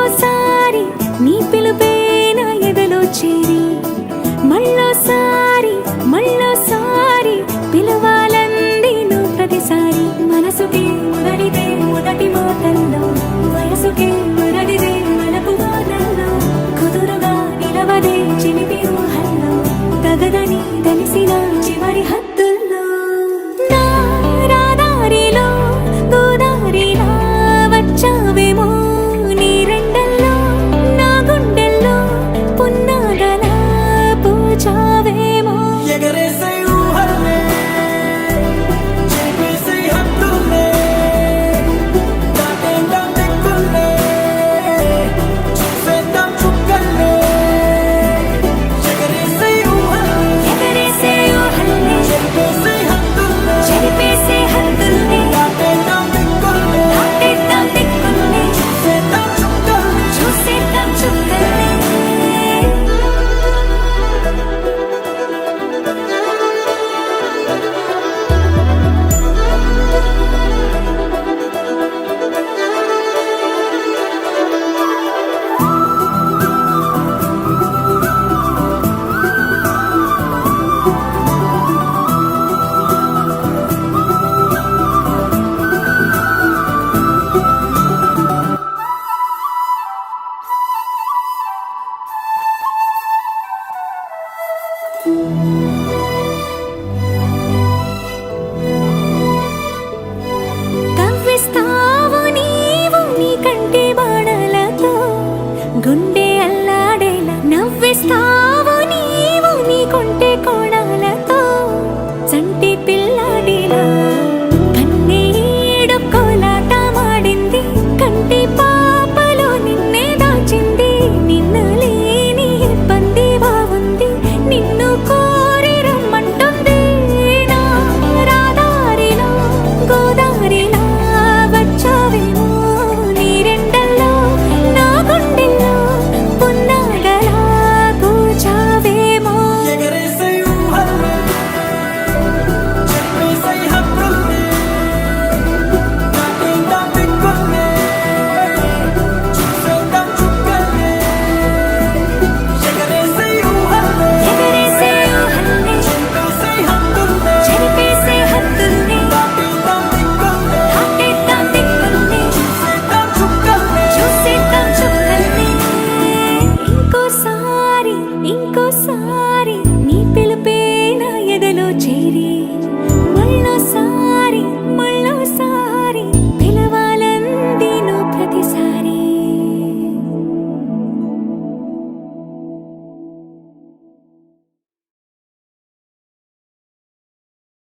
ఇంకోసారి నీ పిలుపే నా ఎదలో చేరి మళ్ళోసారి పిలవాలంది నువ్వు ప్రతిసారి మనసుకి మొదటిదే మొదటి మాటల్లో వయసుకి మొదటిదే మనకు వాదల్లో కుదురుగా నిలవదే చిలిపి ఊహల్లో తగదని తెలిసిన చివరి హద్దుల్లో నా రాదారిలో గోదారిలా వచ్చావేమో నీ రెండల్లో నా గుండెల్లో పున్నాగలా పూచావేమో ఎగరేసే ఊహల్లే చేసే హద్దుల్లే దాటేద్దాం దిక్కుల్లే చూసేద్దాం చుక్కల్లే ఎగరేసే ఊహల్లే చేసే హద్దుల్లే చెరిపేసే హద్దుల్ని దాటేద్దాం దిక్కుల్లే చూసేద్దాం చుక్కల్లే చూసేద్దాం చుక్కల్ని కవ్విస్తావు నీవు నీ కంటి బాణలతో గుండె